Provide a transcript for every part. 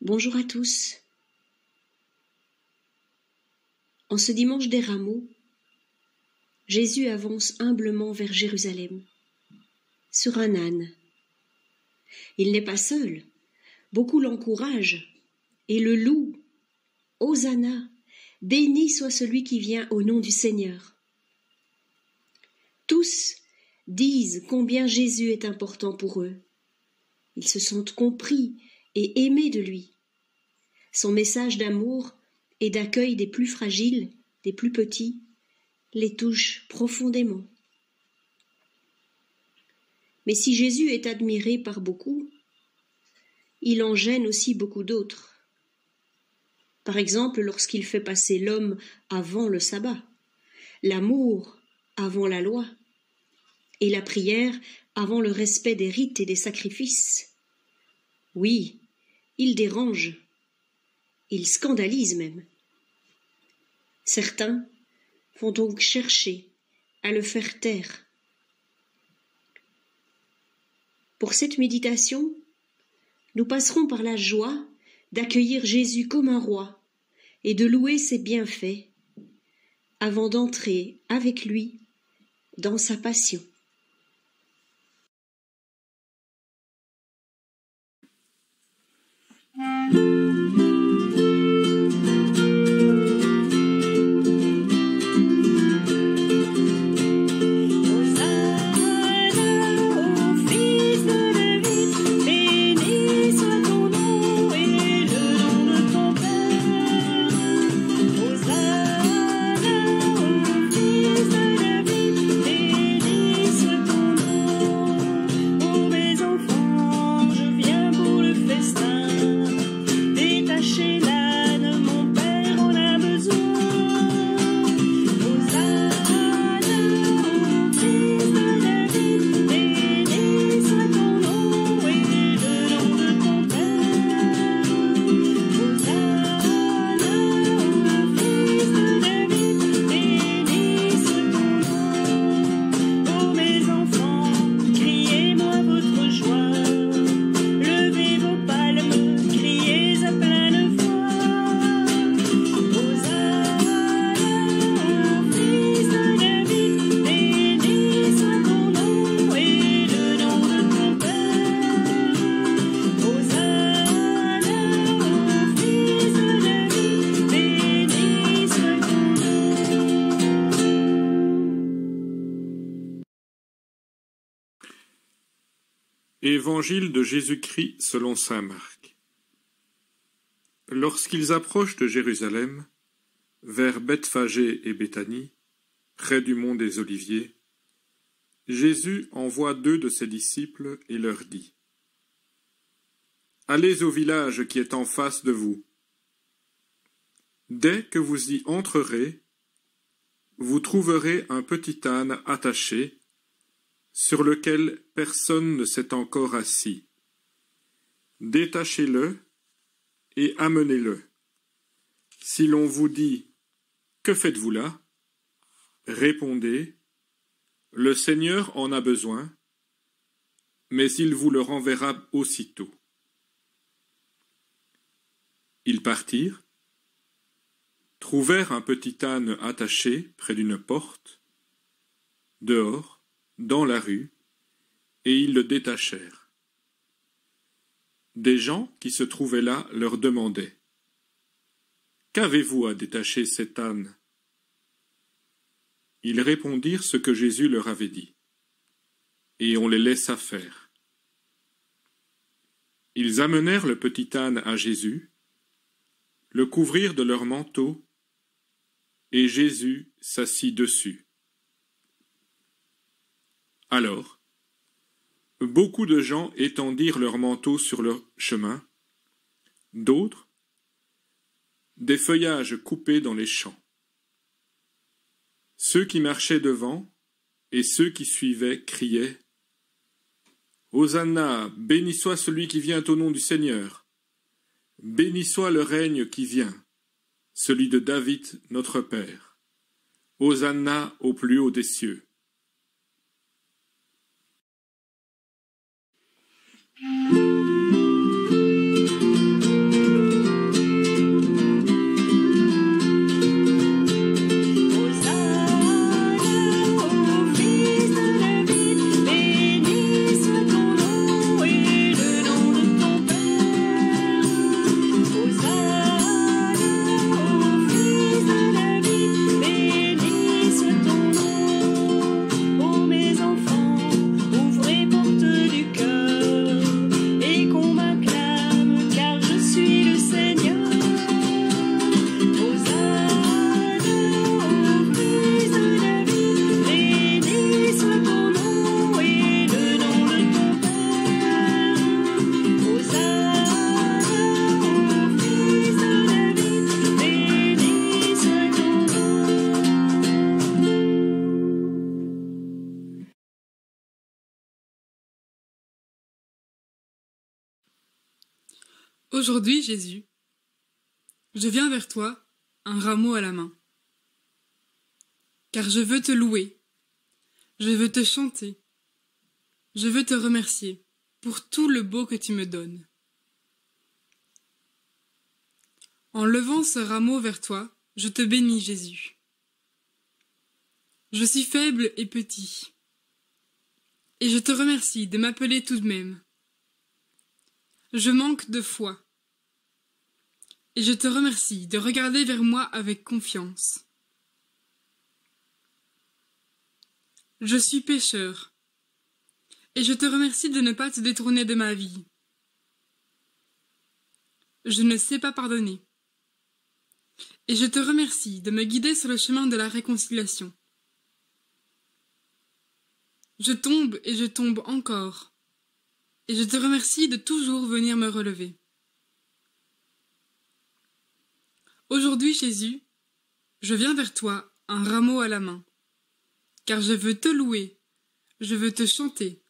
Bonjour à tous. En ce dimanche des Rameaux, Jésus avance humblement vers Jérusalem, sur un âne. Il n'est pas seul, beaucoup l'encouragent et le louent. Hosanna, béni soit celui qui vient au nom du Seigneur. Tous disent combien Jésus est important pour eux. Ils se sentent compris et aimés de lui. Son message d'amour et d'accueil des plus fragiles, des plus petits, les touche profondément. Mais si Jésus est admiré par beaucoup, il en gêne aussi beaucoup d'autres. Par exemple, lorsqu'il fait passer l'homme avant le sabbat, l'amour avant la loi, et la prière avant le respect des rites et des sacrifices. Oui, il dérange, il scandalise même. Certains vont donc chercher à le faire taire. Pour cette méditation, nous passerons par la joie d'accueillir Jésus comme un roi et de louer ses bienfaits avant d'entrer avec lui dans sa passion. Évangile de Jésus-Christ selon saint Marc. Lorsqu'ils approchent de Jérusalem, vers Bethphagée et Béthanie, près du mont des Oliviers, Jésus envoie 2 de ses disciples et leur dit : « Allez au village qui est en face de vous. Dès que vous y entrerez, vous trouverez un petit âne attaché, sur lequel personne ne s'est encore assis. Détachez-le et amenez-le. Si l'on vous dit « Que faites-vous là ?» répondez « Le Seigneur en a besoin, mais il vous le renverra aussitôt. » Ils partirent, trouvèrent un petit âne attaché près d'une porte, dehors, dans la rue, et ils le détachèrent. Des gens qui se trouvaient là leur demandaient : « Qu'avez-vous à détacher cet âne ?» Ils répondirent ce que Jésus leur avait dit, et on les laissa faire. Ils amenèrent le petit âne à Jésus, le couvrirent de leur manteau, et Jésus s'assit dessus. Alors, beaucoup de gens étendirent leurs manteaux sur leur chemin, d'autres, des feuillages coupés dans les champs. Ceux qui marchaient devant et ceux qui suivaient criaient : « Hosanna, béni soit celui qui vient au nom du Seigneur. Béni soit le règne qui vient, celui de David notre Père. Hosanna au plus haut des cieux. » Aujourd'hui, Jésus, je viens vers toi, un rameau à la main. Car je veux te louer, je veux te chanter, je veux te remercier pour tout le beau que tu me donnes. En levant ce rameau vers toi, je te bénis, Jésus. Je suis faible et petit, et je te remercie de m'appeler tout de même. Je manque de foi, et je te remercie de regarder vers moi avec confiance. Je suis pécheur, et je te remercie de ne pas te détourner de ma vie. Je ne sais pas pardonner, et je te remercie de me guider sur le chemin de la réconciliation. Je tombe et je tombe encore, et je te remercie de toujours venir me relever. Aujourd'hui, Jésus, je viens vers toi, un rameau à la main, car je veux te louer, je veux te chanter,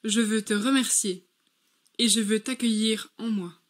je veux te remercier, et je veux t'accueillir en moi.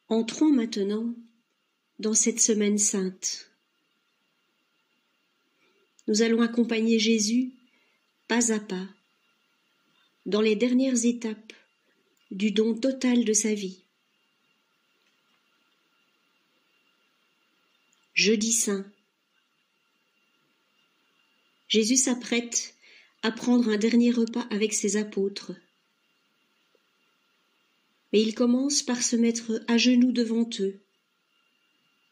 Entrons maintenant dans cette semaine sainte. Nous allons accompagner Jésus pas à pas dans les dernières étapes du don total de sa vie. Jeudi saint. Jésus s'apprête à prendre un dernier repas avec ses apôtres. Mais il commence par se mettre à genoux devant eux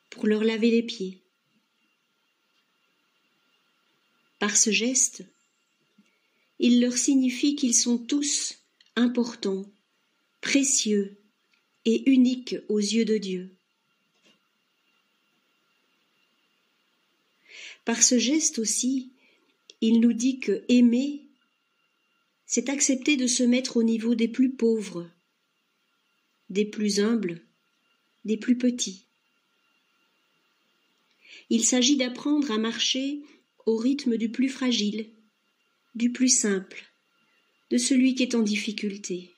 pour leur laver les pieds. Par ce geste, il leur signifie qu'ils sont tous importants, précieux et uniques aux yeux de Dieu. Par ce geste aussi, il nous dit que aimer, c'est accepter de se mettre au niveau des plus pauvres, des plus humbles, des plus petits. Il s'agit d'apprendre à marcher au rythme du plus fragile, du plus simple, de celui qui est en difficulté.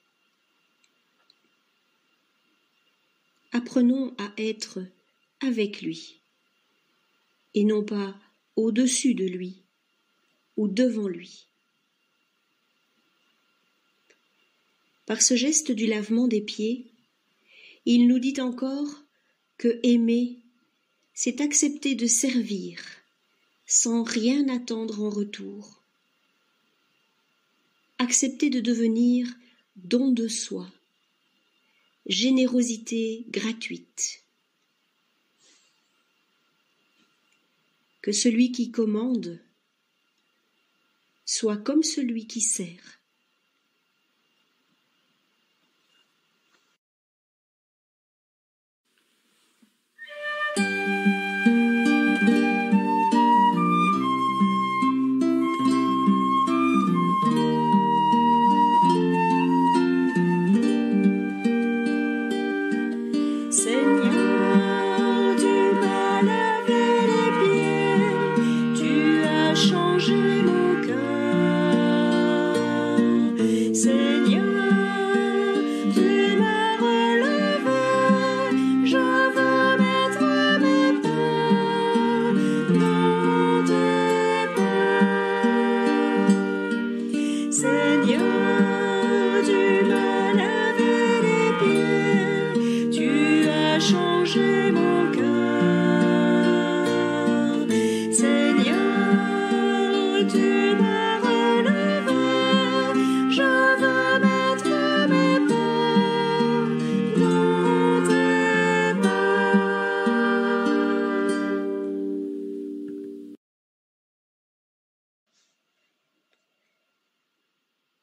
Apprenons à être avec lui, et non pas au-dessus de lui ou devant lui. Par ce geste du lavement des pieds, il nous dit encore que aimer, c'est accepter de servir sans rien attendre en retour. Accepter de devenir don de soi, générosité gratuite. Que celui qui commande soit comme celui qui sert.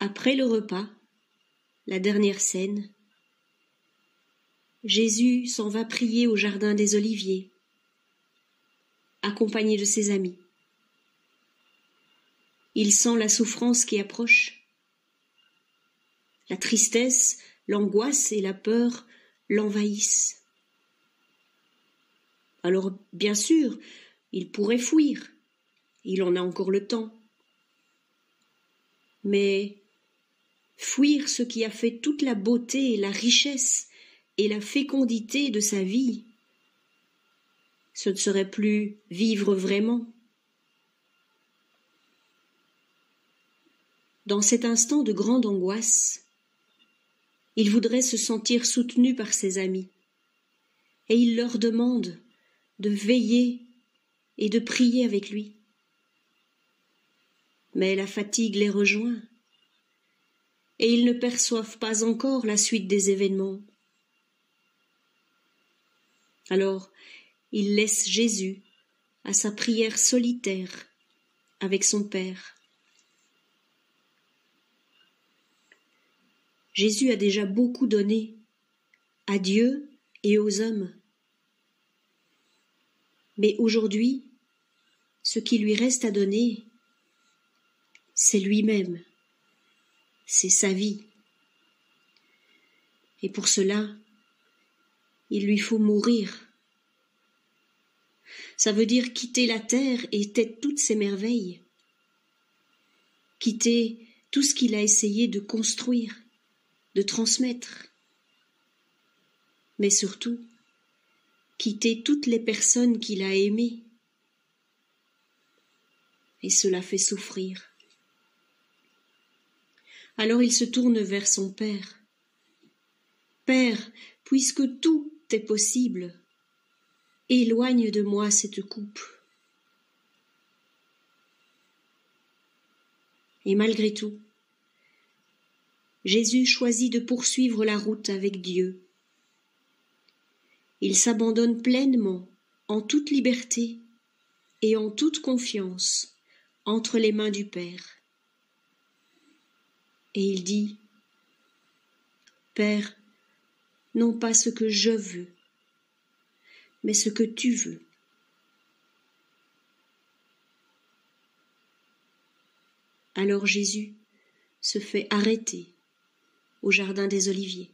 Après le repas, la dernière scène, Jésus s'en va prier au jardin des Oliviers, accompagné de ses amis. Il sent la souffrance qui approche. La tristesse, l'angoisse et la peur l'envahissent. Alors, bien sûr, il pourrait fuir. Il en a encore le temps. Mais fuir ce qui a fait toute la beauté, la richesse et la fécondité de sa vie, ce ne serait plus vivre vraiment. Dans cet instant de grande angoisse, il voudrait se sentir soutenu par ses amis, et il leur demande de veiller et de prier avec lui. Mais la fatigue les rejoint, et ils ne perçoivent pas encore la suite des événements. Alors, ils laissent Jésus à sa prière solitaire avec son Père. Jésus a déjà beaucoup donné à Dieu et aux hommes. Mais aujourd'hui, ce qui lui reste à donner, c'est lui-même, c'est sa vie. Et pour cela, il lui faut mourir. Ça veut dire quitter la terre et toutes ses merveilles, quitter tout ce qu'il a essayé de construire, de transmettre, mais surtout quitter toutes les personnes qu'il a aimées. Et cela fait souffrir. Alors il se tourne vers son Père. Père, puisque tout est possible, éloigne de moi cette coupe. Et malgré tout, Jésus choisit de poursuivre la route avec Dieu. Il s'abandonne pleinement, en toute liberté et en toute confiance, entre les mains du Père. Et il dit, « Père, non pas ce que je veux, mais ce que tu veux. » Alors Jésus se fait arrêter au jardin des Oliviers.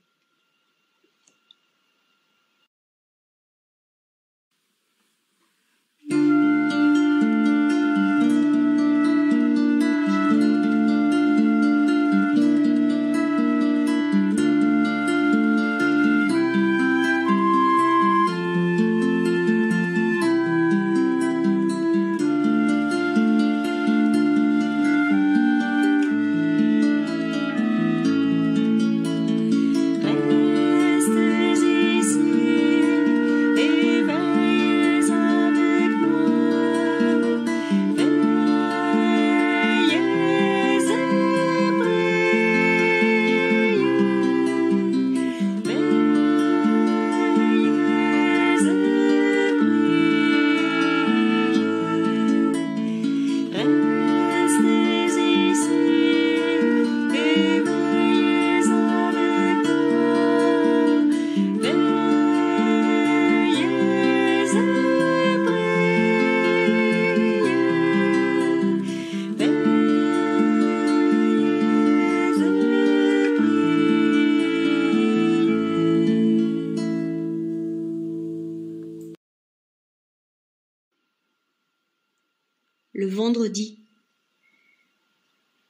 Le vendredi,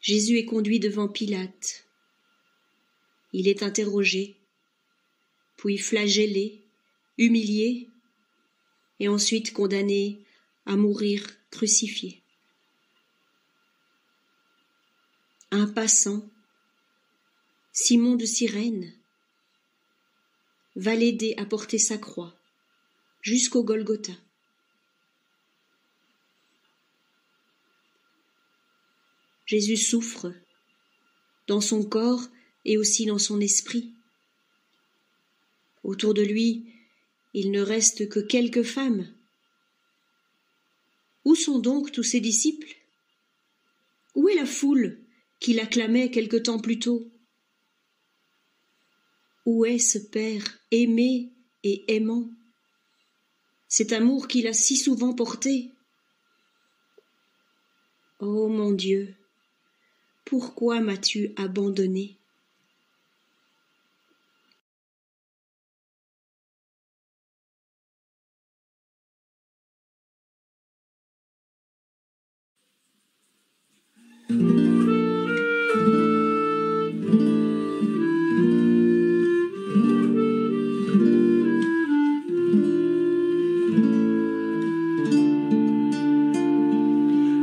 Jésus est conduit devant Pilate. Il est interrogé, puis flagellé, humilié, et ensuite condamné à mourir crucifié. Un passant, Simon de Cyrène, va l'aider à porter sa croix jusqu'au Golgotha. Jésus souffre dans son corps et aussi dans son esprit. Autour de lui, il ne reste que quelques femmes. Où sont donc tous ses disciples? Où est la foule qu'il acclamait quelque temps plus tôt? Où est ce Père aimé et aimant, cet amour qu'il a si souvent porté? Ô mon Dieu, pourquoi m'as-tu abandonné?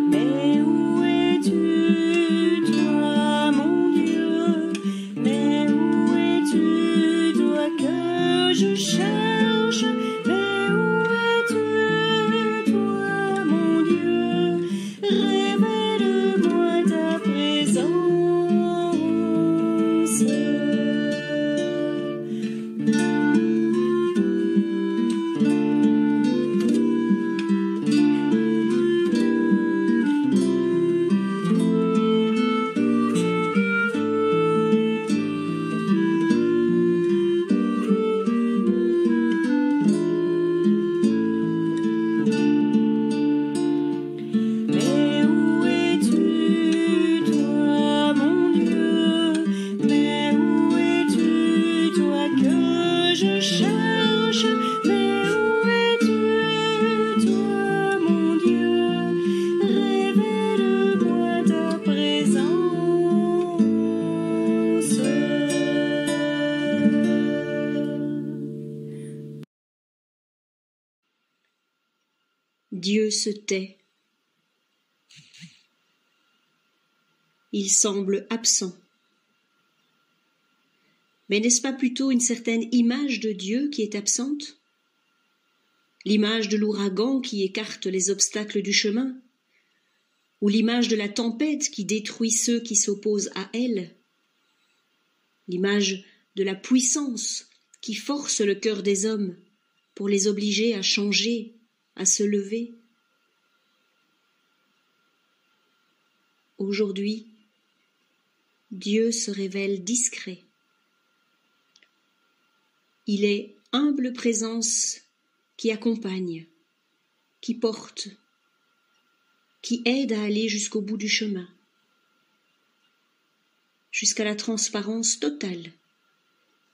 Mais où es-tu, toi, mon Dieu? Mais où es-tu, toi que je cherche? Mais où es-tu, toi, mon Dieu? Révèle-moi ta présence. Mais où es-tu, toi, mon Dieu? Mais où es-tu, toi que je cherche? Mais où es-tu, toi, mon Dieu? Révèle-moi ta présence. Dieu se tait. Il semble absent. Mais n'est-ce pas plutôt une certaine image de Dieu qui est absente? L'image de l'ouragan qui écarte les obstacles du chemin? Ou l'image de la tempête qui détruit ceux qui s'opposent à elle? L'image de la puissance qui force le cœur des hommes pour les obliger à changer, à se lever? Aujourd'hui, Dieu se révèle discret. Il est humble présence qui accompagne, qui porte, qui aide à aller jusqu'au bout du chemin, jusqu'à la transparence totale,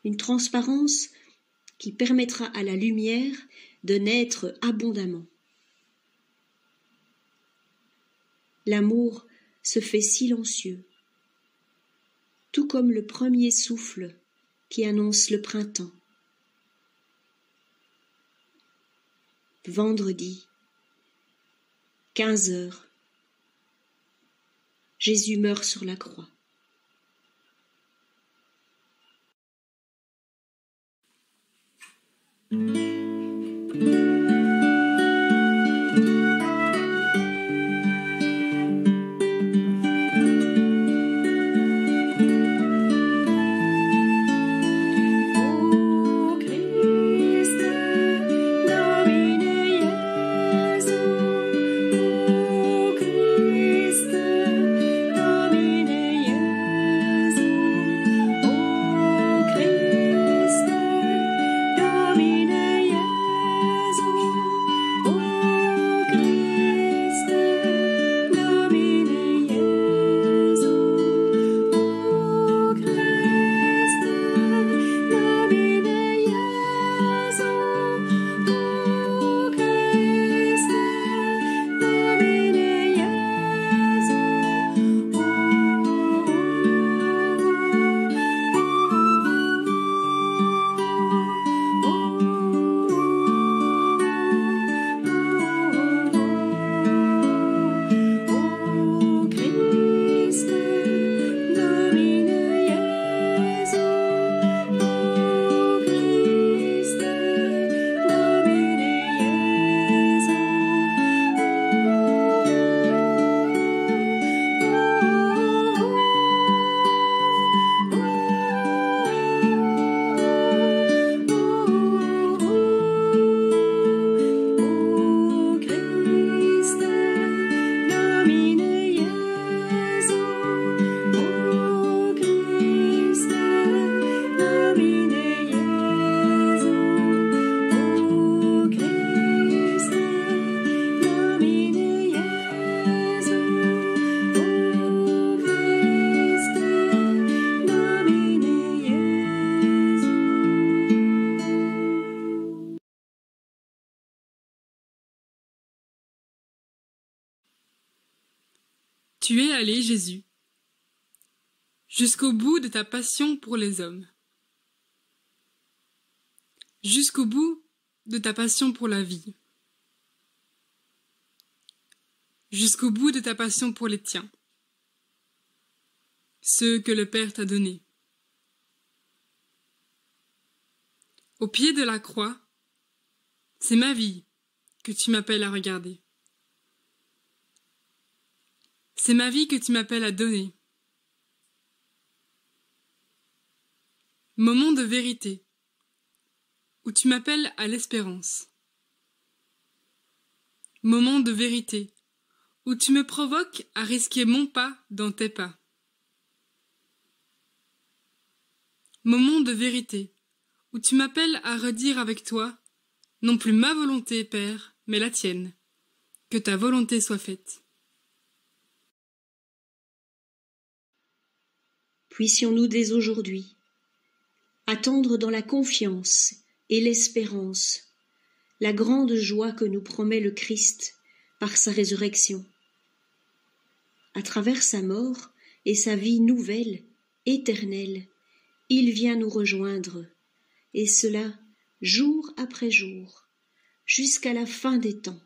une transparence qui permettra à la lumière de naître abondamment. L'amour se fait silencieux, tout comme le premier souffle qui annonce le printemps. Vendredi, 15 heures, Jésus meurt sur la croix. O Christe, Domine Iesu. O Christe, Domine Iesu. O Christe, Domine Iesu. Tu es allé, Jésus, jusqu'au bout de ta passion pour les hommes, jusqu'au bout de ta passion pour la vie, jusqu'au bout de ta passion pour les tiens, ceux que le Père t'a donnés. Au pied de la croix, c'est ma vie que tu m'appelles à regarder. C'est ma vie que tu m'appelles à donner. Moment de vérité, où tu m'appelles à l'espérance. Moment de vérité, où tu me provoques à risquer mon pas dans tes pas. Moment de vérité, où tu m'appelles à redire avec toi, non plus ma volonté, Père, mais la tienne, que ta volonté soit faite. Puissions-nous dès aujourd'hui attendre dans la confiance et l'espérance la grande joie que nous promet le Christ par sa résurrection. À travers sa mort et sa vie nouvelle, éternelle, il vient nous rejoindre, et cela jour après jour, jusqu'à la fin des temps.